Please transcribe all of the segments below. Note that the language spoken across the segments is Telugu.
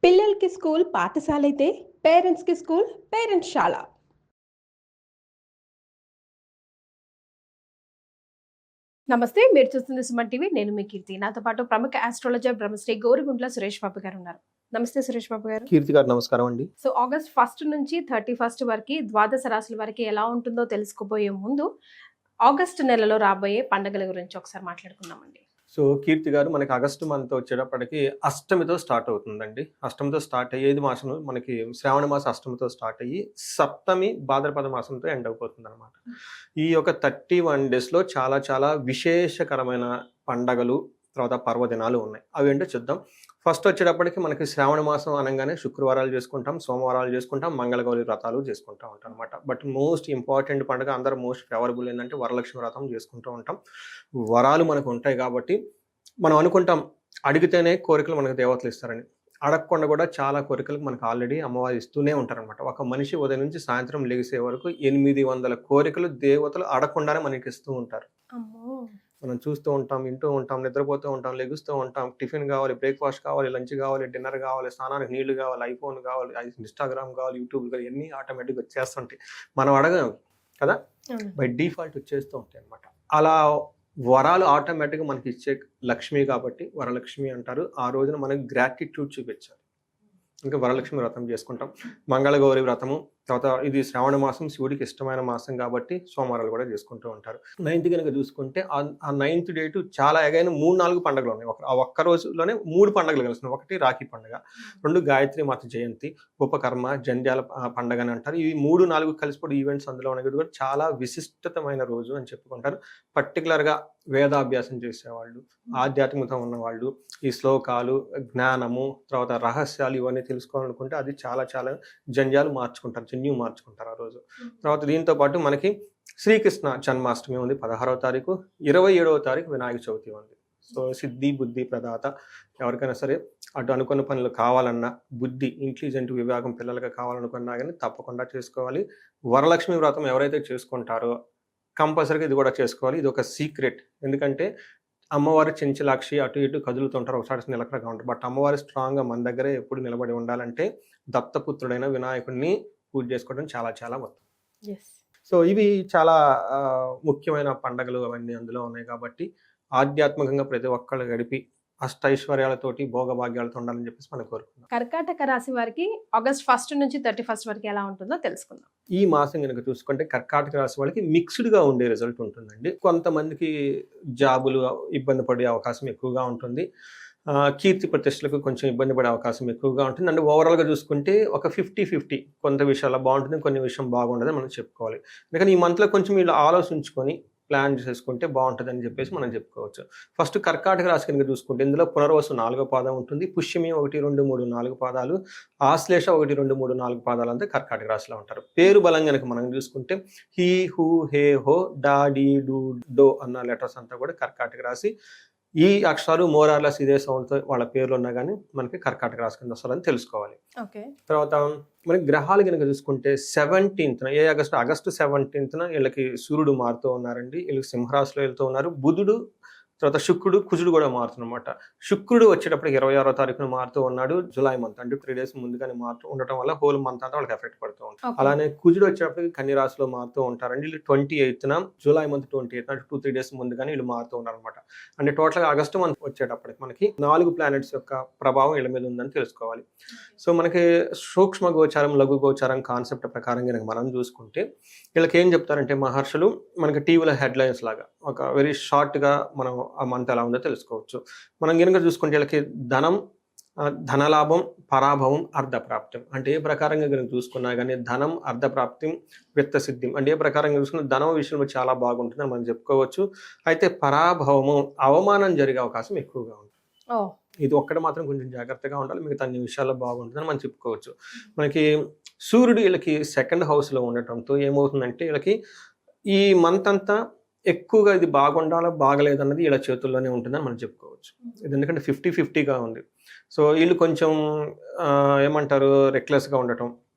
పిల్లలకి స్కూల్ పాఠశాలైతే పేరెంట్స్‌కి స్కూల్ పేరెంట్స్‌శాల. నమస్తే. మీరు చూస్తుంది సుమన్ టీవీ. నేను మీ కీర్తి. నాతో పాటు ప్రముఖ ఆస్ట్రాలజర్ బ్రహ్మశ్రీ గోరుగుంట్ల సురేష్ బాబు గారు ఉన్నారు. నమస్తే సురేష్ బాబు గారు. కీర్తి గారు నమస్కారం అండి. సో ఆగస్ట్ 1 నుంచి 31 వరకు ద్వాదశ రాశుల వరకు ఎలా ఉంటుందో తెలుసుకోబోయే ముందు ఆగస్ట్ నెలలో రాబోయే పండుగల గురించి ఒకసారి మాట్లాడుకుందామండి. సో కీర్తి గారు, మనకి ఆగస్టు మంత్ వచ్చేటప్పటికి అష్టమితో స్టార్ట్ అవుతుందండి. అష్టమితో స్టార్ట్ అయ్యేది మాసం మనకి శ్రావణ మాసం అష్టమితో స్టార్ట్ అయ్యి సప్తమి భాద్రపద మాసంతో ఎండ్ అయిపోతుంది అనమాట. ఈ యొక్క 31 డేస్లో చాలా చాలా విశేషకరమైన పండగలు, తర్వాత పర్వదినాలు ఉన్నాయి. అవి ఏంటో చూద్దాం. ఫస్ట్ వచ్చేటప్పటికి మనకి శ్రావణ మాసం అనగానే శుక్రవారాలు చేసుకుంటాం, సోమవారాలు చేసుకుంటాం, మంగళగౌరి వ్రతాలు చేసుకుంటూ ఉంటాం అనమాట. బట్ మోస్ట్ ఇంపార్టెంట్ పండుగ, అందరూ మోస్ట్ ఫేవరబుల్ ఏంటంటే వరలక్ష్మి వ్రతం చేసుకుంటూ ఉంటాం. వరాలు మనకు ఉంటాయి కాబట్టి మనం అనుకుంటాం అడిగితేనే కోరికలు మనకు దేవతలు ఇస్తారని. అడగకుండా కూడా చాలా కోరికలకు మనకు ఆల్రెడీ అమ్మవారు ఇస్తూనే ఉంటారనమాట. ఒక మనిషి ఉదయం నుంచి సాయంత్రం లెగిసే వరకు 800 కోరికలు దేవతలు అడగకుండానే మనకి ఇస్తూ ఉంటారు. మనం చూస్తూ ఉంటాం, వింటూ ఉంటాం, నిద్రపోతూ ఉంటాం, లెగుస్తూ ఉంటాం. టిఫిన్ కావాలి, బ్రేక్ఫాస్ట్ కావాలి, లంచ్ కావాలి, డిన్నర్ కావాలి, స్నానానికి నీళ్లు కావాలి, ఐఫోన్ కావాలి, ఇన్స్టాగ్రామ్ కావాలి, యూట్యూబ్ కావాలి, ఇవన్నీ ఆటోమేటిక్గా వచ్చేస్తుంటాయి. మనం అడగం కదా, బై డిఫాల్ట్ వచ్చేస్తూ ఉంటాయి అనమాట. అలా వరాలు ఆటోమేటిక్గా మనకి ఇచ్చే లక్ష్మి కాబట్టి వరలక్ష్మి అంటారు. ఆ రోజున మనకి గ్రాటిట్యూడ్ చూపించాలి. ఇంకా వరలక్ష్మి వ్రతం చేసుకుంటాం, మంగళగౌరి వ్రతము, తర్వాత ఇది శ్రావణ మాసం, శివుడికి ఇష్టమైన మాసం కాబట్టి సోమవారాలు కూడా చేసుకుంటూ ఉంటారు. 9th కనుక చూసుకుంటే ఆ 9th డేటు చాలా ఎగైన 3-4 పండుగలు ఉన్నాయి. ఆ ఒక్క రోజులోనే 3 పండుగలు కలుస్తున్నాయి. ఒకటి రాఖీ పండుగ, 2 గాయత్రి మాత జయంతి, ఉపకర్మ, జంధ్యాల పండుగ అని అంటారు. ఇవి 3-4 కలిసిపోయి ఈవెంట్స్ అందులో ఉన్నాయి కూడా చాలా విశిష్టమైన రోజు అని చెప్పుకుంటారు. పర్టికులర్గా వేదాభ్యాసం చేసేవాళ్ళు, ఆధ్యాత్మికత ఉన్నవాళ్ళు, ఈ శ్లోకాలు, జ్ఞానము, తర్వాత రహస్యాలు ఇవన్నీ తెలుసుకోవాలనుకుంటే అది చాలా చాలా జంధ్యాలు మార్చుకుంటారు, జన్యు మార్చుకుంటారు ఆ రోజు. తర్వాత దీంతో పాటు మనకి శ్రీకృష్ణ జన్మాష్టమి ఉంది 16వ తారీఖు, 27వ తారీఖు వినాయక చవితి ఉంది. సో సిద్ధి బుద్ధి ప్రదాత, ఎవరికైనా సరే అటు అనుకున్న పనులు కావాలన్నా, బుద్ధి ఇంటెలిజెంట్ విభాగం పిల్లలకి కావాలనుకున్నా కానీ తప్పకుండా చేసుకోవాలి. వరలక్ష్మి వ్రతం ఎవరైతే చేసుకుంటారో కంపల్సరీగా ఇది కూడా చేసుకోవాలి. ఇది ఒక సీక్రెట్. ఎందుకంటే అమ్మవారి చెంచలాక్షి అటు ఇటు కదులుతుంటారు, ఒకసారి నిలకడగా ఉంటారు. బట్ అమ్మవారి స్ట్రాంగ్గా మన దగ్గరే ఎప్పుడు నిలబడి ఉండాలంటే దత్తపుత్రుడైన వినాయకుడిని పూజ చేసుకోవడం చాలా చాలా మొత్తం. సో ఇవి చాలా ముఖ్యమైన పండుగలు అవన్నీ అందులో ఉన్నాయి కాబట్టి ఆధ్యాత్మికంగా ప్రతి ఒక్కళ్ళు గడిపి అష్టైశ్వర్యాలతోటి భోగభాగ్యాలతో ఉండాలని చెప్పేసి మనం కోరుకుందాం. కర్కాటక రాశి వారికి ఆగస్ట్ 1 నుంచి 31 వరకు ఎలా ఉంటుందో తెలుసుకుందాం. ఈ మాసం కనుక చూసుకుంటే కర్కాటక రాశి వాళ్ళకి మిక్స్డ్గా ఉండే రిజల్ట్ ఉంటుందండి. కొంతమందికి జాబులు ఇబ్బంది పడే అవకాశం ఎక్కువగా ఉంటుంది, కీర్తి ప్రతిష్టలకు కొంచెం ఇబ్బంది పడే అవకాశం ఎక్కువగా ఉంటుంది. అంటే ఓవరాల్గా చూసుకుంటే ఒక 50-50, కొంత విషయాల్లో బాగుంటుంది, కొన్ని విషయం బాగుండదని మనం చెప్పుకోవాలి. అందుకని ఈ మంత్లో కొంచెం వీళ్ళు ఆలోచించుకొని ప్లాన్ చేసుకుంటే బాగుంటుందని చెప్పేసి మనం చెప్పుకోవచ్చు. ఫస్ట్ కర్కాటక రాశి కనుక చూసుకుంటే ఇందులో పునర్వసు 4వ పాదం ఉంటుంది, పుష్యమి 1, 2, 3, 4 పాదాలు, ఆశ్లేష 1, 2, 3, 4 పాదాలు అంతా కర్కాటక రాశిలో ఉంటారు. పేరు బలం కనుక మనం చూసుకుంటే హీ, హూ, హే, హో, డా, డీ, డూ, డో అన్న లెటర్స్ అంతా కూడా కర్కాటక రాశి. ఈ అక్షరాలు మోరార్లెస్ ఇదే సౌండ్తో వాళ్ళ పేర్లు ఉన్నా కానీ మనకి కర్కాటక రాశి కింద వస్తుందని తెలుసుకోవాలి. తర్వాత మనకి గ్రహాలు కనుక చూసుకుంటే 17th ఆగస్టు 17th వీళ్ళకి సూర్యుడు మారుతూ ఉన్నారండి. వీళ్ళకి సింహరాశిలో వెళ్తూ ఉన్నారు. బుధుడు, తర్వాత శుక్రుడు, కుజుడు కూడా మారుతున్నమాట. శుక్రుడు వచ్చేటప్పటికి 26వ తారీఖున మారుతూ ఉన్నాడు, జూలై మంత్, అంటే 3 days ముందుగానే మారుతూ ఉండటం వల్ల హోల్ మంత్ అంతా వాళ్ళకి ఎఫెక్ట్ పడుతూ ఉంటుంది. అలానే కుజుడు వచ్చేటప్పటికి కన్య రాశిలో మారుతూ ఉంటారండి. వీళ్ళు 28th జూలై మంత్ 28th అంటే 2-3 days ముందుగానే వీళ్ళు మారుతూ ఉన్నారు అనమాట. అంటే టోటల్గా ఆగస్టు మంత్ వచ్చేటప్పటికి మనకి 4 ప్లానెట్స్ యొక్క ప్రభావం వీళ్ళ మీద ఉందని తెలుసుకోవాలి. సో మనకి సూక్ష్మ గోచారం, లఘు గోచారం కాన్సెప్ట్ ప్రకారం కనుక మనం చూసుకుంటే వీళ్ళకి ఏం చెప్తారంటే మహర్షులు మనకి టీవీలో హెడ్లైన్స్ లాగా ఒక వెరీ షార్ట్గా మనం ఆ మంత్ ఎలా ఉందో తెలుసుకోవచ్చు. మనం కనుక చూసుకుంటే వీళ్ళకి ధనలాభం, పరాభవం, అర్ధప్రాప్తం. అంటే ఏ ప్రకారంగా కనుక చూసుకున్నా కానీ ధనం, అర్ధప్రాప్తి, విత్తసిద్ధి, అంటే ఏ ప్రకారంగా చూసుకున్న ధనం విషయంలో చాలా బాగుంటుందని మనం చెప్పుకోవచ్చు. అయితే పరాభవము, అవమానం జరిగే అవకాశం ఎక్కువగా ఉంటుంది. ఇది ఒక్కటి మాత్రం కొంచెం జాగ్రత్తగా ఉండాలి, మిగతా అన్ని విషయాల్లో బాగుంటుందని మనం చెప్పుకోవచ్చు. మనకి సూర్యుడు వీళ్ళకి 2nd హౌస్లో ఉండటంతో ఏమవుతుందంటే వీళ్ళకి ఈ మంత్ అంతా ఎక్కువగా ఇది బాగుండాలో బాగలేదన్నది ఇలా చేతుల్లోనే ఉంటుందని మనం చెప్పుకోవచ్చు. ఇది ఎందుకంటే 50-50గా ఉంది. సో వీళ్ళు కొంచెం ఏమంటారు, రెక్లెస్గా ఉండటం,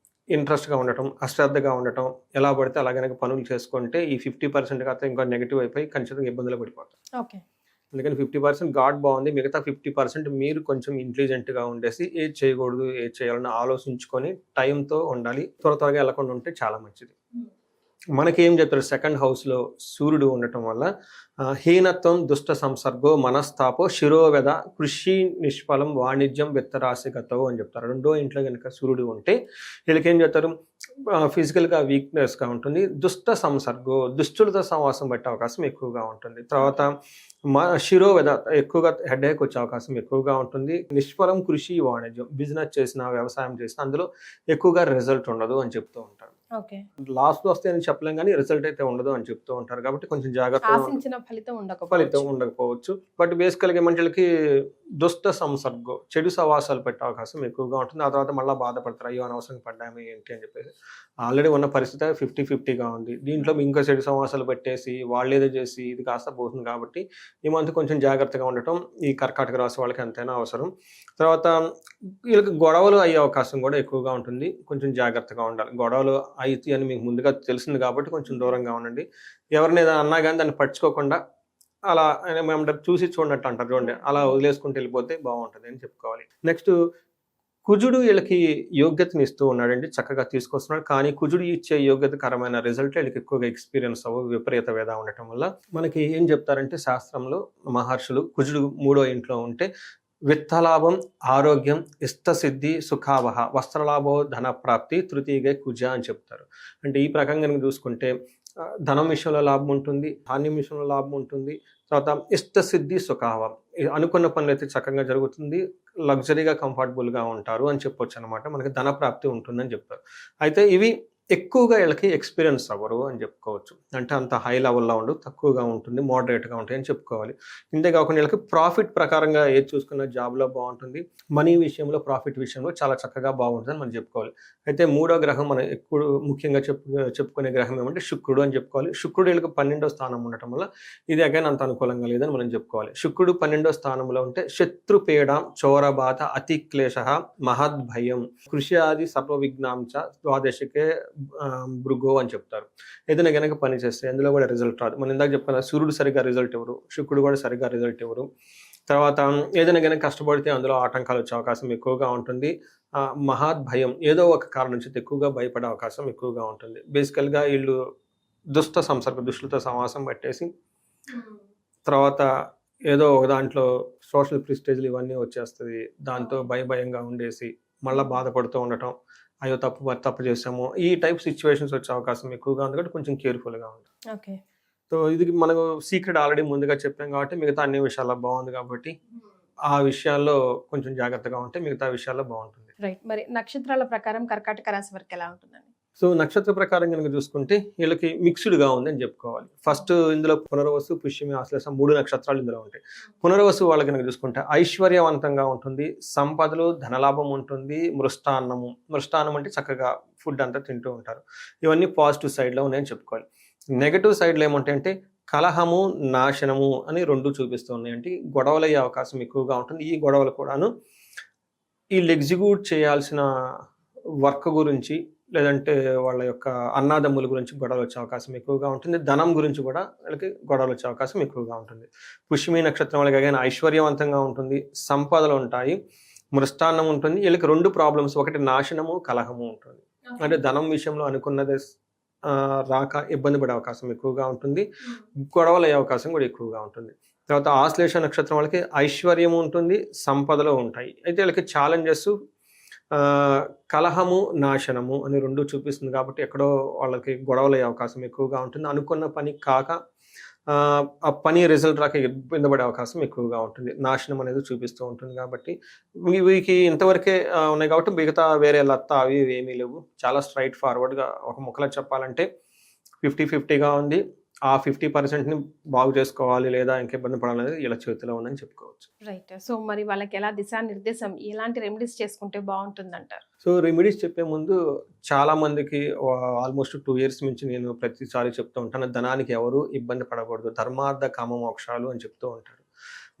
ఇంట్రెస్ట్గా ఉండటం, అశ్రద్ధగా ఉండటం, ఎలా పడితే అలాగనే పనులు చేసుకుంటే ఈ 50% కాస్త ఇంకా నెగిటివ్ అయిపోయి ఖచ్చితంగా ఇబ్బందులు పడిపోతాం. అందుకని 50% గాడ్ బాగుంది, మిగతా 50% మీరు కొంచెం ఇంటెలిజెంట్గా ఉండేసి ఏది చేయకూడదు ఏది చేయాలని ఆలోచించుకొని టైంతో ఉండాలి. త్వరగా వెళ్లకుండా ఉంటే చాలా మంచిది. మనకేం చెప్తారు, సెకండ్ హౌస్లో సూర్యుడు ఉండటం వల్ల హీనత్వం, దుష్ట సంసర్గో, మనస్తాపో, శిరోవెద, కృషి నిష్ఫలం, వాణిజ్యం, విత్తరాశిగతో అని చెప్తారు. రెండో ఇంట్లో కనుక సూర్యుడు ఉంటే వీళ్ళకి ఏం చెప్తారు, ఫిజికల్గా వీక్నెస్గా ఉంటుంది. దుష్ట సంసర్గో, దుష్టులతో సమాసం పెట్టే అవకాశం ఎక్కువగా ఉంటుంది. తర్వాత శిరోవెద, ఎక్కువగా హెడేక్ వచ్చే అవకాశం ఎక్కువగా ఉంటుంది. నిష్ఫలం, కృషి, వాణిజ్యం, బిజినెస్ చేసిన వ్యవసాయం చేసిన అందులో ఎక్కువగా రిజల్ట్ ఉండదు అని చెప్తూ ఉంటారు. లాస్ట్ వస్తే అని చెప్పలేం కానీ రిజల్ట్ అయితే ఉండదు అని చెప్తూ ఉంటారు. కాబట్టి కొంచెం జాగ్రత్తగా, ఫలితం ఉండకపోవచ్చు. బట్ బేసికల్గా మనుషులకి దుష్ట సంసర్గం, చెడు సవాసాలు పెట్టే అవకాశం ఎక్కువగా ఉంటుంది. ఆ తర్వాత మళ్ళీ బాధపడతారు, అయ్యో అనవసరంగా పడ్డాము ఏంటి అని చెప్పేసి. ఆల్రెడీ ఉన్న పరిస్థితి 50-50గా ఉంది. దీంట్లో ఇంకా చెడు సవాసాలు పెట్టేసి వాళ్ళు ఏదో చేసి ఇది కాస్త పోతుంది. కాబట్టి ఈ మంత్ కొంచెం జాగ్రత్తగా ఉండటం ఈ కర్కాటక రాశి వాళ్ళకి ఎంతైనా అవసరం. తర్వాత వీళ్ళకి గొడవలు అయ్యే అవకాశం కూడా ఎక్కువగా ఉంటుంది. కొంచెం జాగ్రత్తగా ఉండాలి. గొడవలు అయితే అని మీకు ముందుగా తెలిసింది కాబట్టి కొంచెం దూరంగా ఉండండి. ఎవరిని ఏదైనా అన్నా కానీ దాన్ని పట్టించుకోకుండా అలా ఏమంటారు, చూసి చూడనట్టు అంటారు చూడండి, అలా వదిలేసుకుంటూ వెళ్ళిపోతే బాగుంటుంది అని చెప్పుకోవాలి. నెక్స్ట్ కుజుడు వీళ్ళకి యోగ్యతని ఇస్తూ ఉన్నాడండి, చక్కగా తీసుకొస్తున్నాడు. కానీ కుజుడు ఇచ్చే యోగ్యతకరమైన రిజల్ట్ వీళ్ళకి ఎక్కువగా ఎక్స్పీరియన్స్ విపరీత వేద ఉండటం వల్ల మనకి ఏం చెప్తారంటే శాస్త్రంలో మహర్షులు, కుజుడు 3వ ఇంట్లో ఉంటే విత్తలాభం, ఆరోగ్యం, ఇష్టసిద్ధి, సుఖావహ, వస్త్రలాభో, ధన ప్రాప్తి, తృతీయ కుజ అని చెప్తారు. అంటే ఈ ప్రకారం కనుక చూసుకుంటే ధనం విషయంలో లాభం ఉంటుంది, ధాన్యం విషయంలో లాభం ఉంటుంది. తర్వాత ఇష్టసిద్ధి, సుఖావం, అనుకున్న పనులు అయితే చక్కగా జరుగుతుంది, లగ్జరీగా కంఫర్టబుల్గా ఉంటారు అని చెప్పొచ్చు అనమాట. మనకి ధన ప్రాప్తి ఉంటుందని చెప్తారు. అయితే ఇవి ఎక్కువగా వీళ్ళకి ఎక్స్పీరియన్స్ అవ్వరు అని చెప్పుకోవచ్చు. అంటే అంత హై లెవెల్లో ఉండదు, తక్కువగా ఉంటుంది, మోడరేట్గా ఉంటాయి అని చెప్పుకోవాలి. ఇంతేకాకుండా వీళ్ళకి ప్రాఫిట్ ప్రకారంగా ఏది చూసుకున్న జాబ్లో బాగుంటుంది, మనీ విషయంలో, ప్రాఫిట్ విషయంలో చాలా చక్కగా బాగుంటుంది అని మనం చెప్పుకోవాలి. అయితే 3వ గ్రహం మనం ఎక్కువ ముఖ్యంగా చెప్పుకునే గ్రహం ఏమంటే శుక్రుడు అని చెప్పుకోవాలి. శుక్రుడు వీళ్ళకి 12వ స్థానం ఉండటం వల్ల ఇది అగైన్ అంత అనుకూలంగా లేదని మనం చెప్పుకోవాలి. శుక్రుడు 12వ స్థానంలో ఉంటే శత్రుపీడ, చోరబాధ, అతిక్లేశ, మహద్భయం, కృషి ఆది సర్వ విఘ్నాంచ, ద్వాదశికే భృగో అని చెప్తారు. ఏదైనా కనుక పని చేస్తే అందులో కూడా రిజల్ట్ రాదు. మనం ఇందాక చెప్పుకున్నా, సూర్యుడు సరిగ్గా రిజల్ట్ ఇవ్వరు, శుక్రుడు కూడా సరిగ్గా రిజల్ట్ ఇవ్వరు. తర్వాత ఏదైనా కనుక కష్టపడితే అందులో ఆటంకాలు వచ్చే అవకాశం ఎక్కువగా ఉంటుంది. మహాద్భయం, ఏదో ఒక కారణం నుంచి ఎక్కువగా భయపడే అవకాశం ఎక్కువగా ఉంటుంది. బేసికల్గా వీళ్ళు దుష్ట సంసర్గ, దుష్టులతో సమాసం పట్టేసి తర్వాత ఏదో ఒక దాంట్లో సోషల్ ప్రిస్టేజ్లు ఇవన్నీ వచ్చేస్తుంది. దాంతో భయంగా ఉండేసి మళ్ళీ బాధపడుతూ ఉండటం, అయ్యో తప్పు చేసాము, ఈ టైప్ సిచ్యువేషన్స్ వచ్చే అవకాశం ఎక్కువగా ఉంది. కాబట్టి కొంచెం కేర్ఫుల్గా ఉంటుంది. సో ఇది మనకు సీక్రెట్ ఆల్రెడీ ముందుగా చెప్పాం కాబట్టి మిగతా అన్ని విషయాల్లో బాగుంది. కాబట్టి ఆ విషయాల్లో కొంచెం జాగ్రత్తగా ఉంటే మిగతా విషయాల్లో బాగుంటుంది. రైట్. మరి నక్షత్రాల ప్రకారం కర్కాటక రాశి వరకు ఎలా ఉంటుందండి? సో నక్షత్ర ప్రకారం కనుక చూసుకుంటే వీళ్ళకి మిక్స్డ్గా ఉంది అని చెప్పుకోవాలి. ఫస్ట్ ఇందులో పునర్వసు, పుష్యమి, ఆశ్లేష 3 నక్షత్రాలు ఇందులో ఉంటాయి. పునర్వసు వాళ్ళకి కనుక చూసుకుంటే ఐశ్వర్యవంతంగా ఉంటుంది, సంపదలు, ధనలాభం ఉంటుంది, మృష్టాన్నం అంటే చక్కగా ఫుడ్ అంతా తింటూ ఉంటారు. ఇవన్నీ పాజిటివ్ సైడ్లో ఉన్నాయని చెప్పుకోవాలి. నెగటివ్ సైడ్లో ఏమంటాయంటే కలహము, నాశనము అని 2 చూపిస్తూ ఉన్నాయి. అంటే గొడవలు అయ్యే అవకాశం ఎక్కువగా ఉంటుంది. ఈ గొడవలు కూడాను వీళ్ళు ఎగ్జిక్యూట్ చేయాల్సిన వర్క్ గురించి, లేదంటే వాళ్ళ యొక్క అన్నాదమ్ముల గురించి గొడవలు వచ్చే అవకాశం ఎక్కువగా ఉంటుంది. ధనం గురించి కూడా వాళ్ళకి గొడవలు వచ్చే అవకాశం ఎక్కువగా ఉంటుంది. పుష్యమి నక్షత్రం వాళ్ళకి కానీ ఐశ్వర్యవంతంగా ఉంటుంది, సంపదలు ఉంటాయి, మృష్టాన్నం ఉంటుంది. వీళ్ళకి 2 ప్రాబ్లమ్స్, ఒకటి నాశనము, కలహము ఉంటుంది. అంటే ధనం విషయంలో అనుకున్నది రాక ఇబ్బంది పడే అవకాశం ఎక్కువగా ఉంటుంది, గొడవలు అయ్యే అవకాశం కూడా ఎక్కువగా ఉంటుంది. తర్వాత ఆశ్లేష నక్షత్రం వాళ్ళకి ఐశ్వర్యం ఉంటుంది, సంపదలు ఉంటాయి. అయితే వీళ్ళకి ఛాలెంజెస్ కలహము, నాశనము అని 2 చూపిస్తుంది. కాబట్టి ఎక్కడో వాళ్ళకి గొడవలు అయ్యే అవకాశం ఎక్కువగా ఉంటుంది. అనుకున్న పని కాక ఆ పని రిజల్ట్ రాక ఇబ్బంది పడే అవకాశం ఎక్కువగా ఉంటుంది. నాశనం అనేది చూపిస్తూ ఉంటుంది. కాబట్టి వీరికి ఇంతవరకే ఉన్నాయి. కాబట్టి మిగతా వేరే లత్త అవి ఏమీ లేవు. చాలా స్ట్రైట్ ఫార్వర్డ్గా ఒక ముక్కలో చెప్పాలంటే 50-50గా ఉంది. ఆ 50%ని బాగు చేసుకోవాలి లేదా ఇంకా ఇబ్బంది పడాలనేది ఇలా చేతిలో ఉందని చెప్పుకోవచ్చు. రైట్. సో మరి వాళ్ళకి ఎలా దిశానిర్దేశం, ఎలాంటి రెమెడీస్ చేసుకుంటే బాగుంటుందంటారు? సో రెమెడీస్ చెప్పే ముందు చాలా మందికి ఆల్మోస్ట్ 2 years నుంచి నేను ప్రతిసారి చెప్తూ ఉంటాను, ధనానికి ఎవరు ఇబ్బంది పడకూడదు, ధర్మార్థ కామ మోక్షాలు అని చెప్తూ ఉంటారు.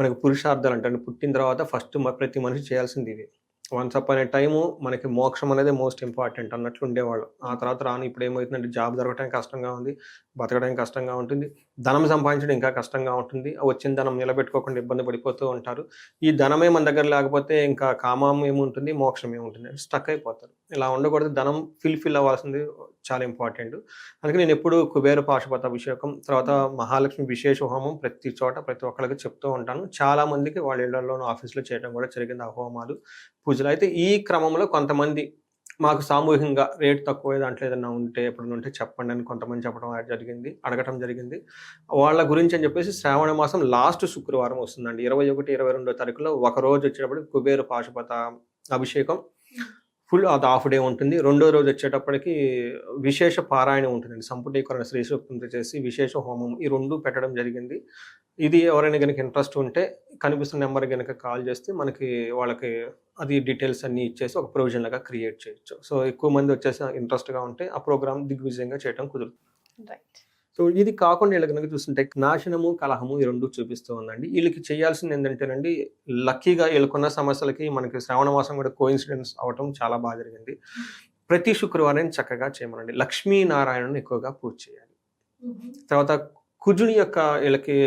మనకు పురుషార్థాలు అంటే పుట్టిన తర్వాత ఫస్ట్ ప్రతి మనిషి చేయాల్సింది ఇవి. వన్స్ అపాన్ ఏ టైము మనకి మోక్షం అనేది మోస్ట్ ఇంపార్టెంట్ అన్నట్లు ఉండేవాళ్ళు. ఆ తర్వాత రాను ఇప్పుడు ఏమవుతుందంటే జాబ్ దొరకడం కష్టంగా ఉంది. బతకడం కష్టంగా ఉంటుంది. ధనం సంపాదించడం ఇంకా కష్టంగా ఉంటుంది. వచ్చిన ధనం నిలబెట్టుకోకుండా ఇబ్బంది పడిపోతూ ఉంటారు. ఈ ధనమే మన దగ్గర లేకపోతే ఇంకా కామం ఏముంటుంది, మోక్షం ఏముంటుంది స్టక్ అయిపోతారు. ఇలా ఉండకూడదు. ధనం ఫిల్ అవ్వాల్సింది చాలా ఇంపార్టెంట్. అందుకే నేను ఎప్పుడు కుబేర పాశుపత అభిషేకం, తర్వాత మహాలక్ష్మి విశేష హోమం ప్రతి చోట ప్రతి ఒక్కళ్ళకి చెప్తూ ఉంటాను. చాలా మందికి వాళ్ళ ఇళ్లలోనూ ఆఫీస్‌లో చేయడం కూడా జరిగింది ఆ హోమాలు, పూజలు. అయితే ఈ క్రమంలో కొంతమంది మాకు సామూహికంగా రేట్ తక్కువ దాంట్లో ఏదన్నా ఉంటే ఎప్పుడైనా ఉంటే చెప్పండి అని కొంతమంది చెప్పడం జరిగింది, అడగటం జరిగింది. వాళ్ళ గురించి అని చెప్పేసి శ్రావణ మాసం లాస్ట్ శుక్రవారం వస్తుందండి. 21, 22 తారీఖులో ఒకరోజు వచ్చేటప్పటికి కుబేర పాశుపత అభిషేకం ఫుల్ అది హాఫ్ డే ఉంటుంది. రెండో రోజు వచ్చేటప్పటికి విశేష పారాయణం ఉంటుందండి. సంపుటీకరణ శ్రీ సూక్తంతో చేసి విశేష హోమం ఈ 2 పెట్టడం జరిగింది. ఇది ఎవరైనా గనక ఇంట్రెస్ట్ ఉంటే కనిపిస్తున్న నెంబర్ గనక కాల్ చేస్తే మనకి వాళ్ళకి అది డీటెయిల్స్ అన్నీ ఇచ్చేసి ఒక ప్రొవిజన్ లాగా క్రియేట్ చేయొచ్చు. సో ఎక్కువ మంది వచ్చేసి ఇంట్రెస్ట్‌గా ఉంటే ఆ ప్రోగ్రామ్ దిగ్విజయంగా చేయడం కుదురుతుంది. రైట్. సో ఇది కాకుండా వీళ్ళ గనక చూస్తుంటే నాశనము, కలహము ఈ 2 చూపిస్తూ ఉందండి. వీళ్ళకి చేయాల్సింది ఏంటంటేనండి, లక్కీగా వీళ్ళకున్న సమస్యలకి మనకి శ్రావణ మాసం కూడా కోయిన్సిడెన్స్ అవ్వటం చాలా బాగా జరిగింది. ప్రతి శుక్రవారం చక్కగా చేయమనండి. లక్ష్మీనారాయణను ఎక్కువగా పూజ చేయాలి. తర్వాత కుజుని యొక్క వీళ్ళకి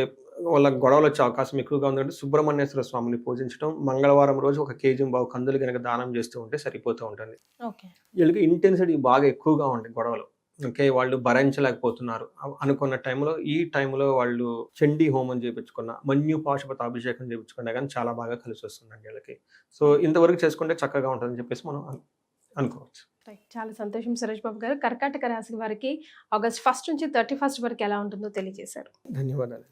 వాళ్ళ గొడవలు వచ్చే అవకాశం ఎక్కువగా ఉందంటే సుబ్రహ్మణ్యేశ్వర స్వామిని పూజించడం, మంగళవారం రోజు 1 కేజీ కందులు గనక దానం చేస్తూ ఉంటే సరిపోతూ ఉంటుంది. ఓకే. వీళ్ళకి ఇంటెన్సిటీ బాగా ఎక్కువగా ఉంటాయి గొడవలు. ఓకే. వాళ్ళు భరించలేకపోతున్నారు అనుకున్న టైంలో, ఈ టైంలో వాళ్ళు చండీ హోమం చేపించుకున్న, మన్యు పాశుపత అభిషేకం చేపించుకున్నా కానీ చాలా బాగా కలిసొస్తుందండి వీళ్ళకి. సో ఇంతవరకు చేసుకుంటే చక్కగా ఉంటుందని చెప్పేసి మనం అనుకోవచ్చు. రైట్. చాలా సంతోషం సురేష్ బాబు గారు. కర్కాటక రాశి వారికి ఆగస్ట్ 1 నుంచి 31 వరకు ఎలా ఉంటుందో తెలియజేశారు. ధన్యవాదాలు.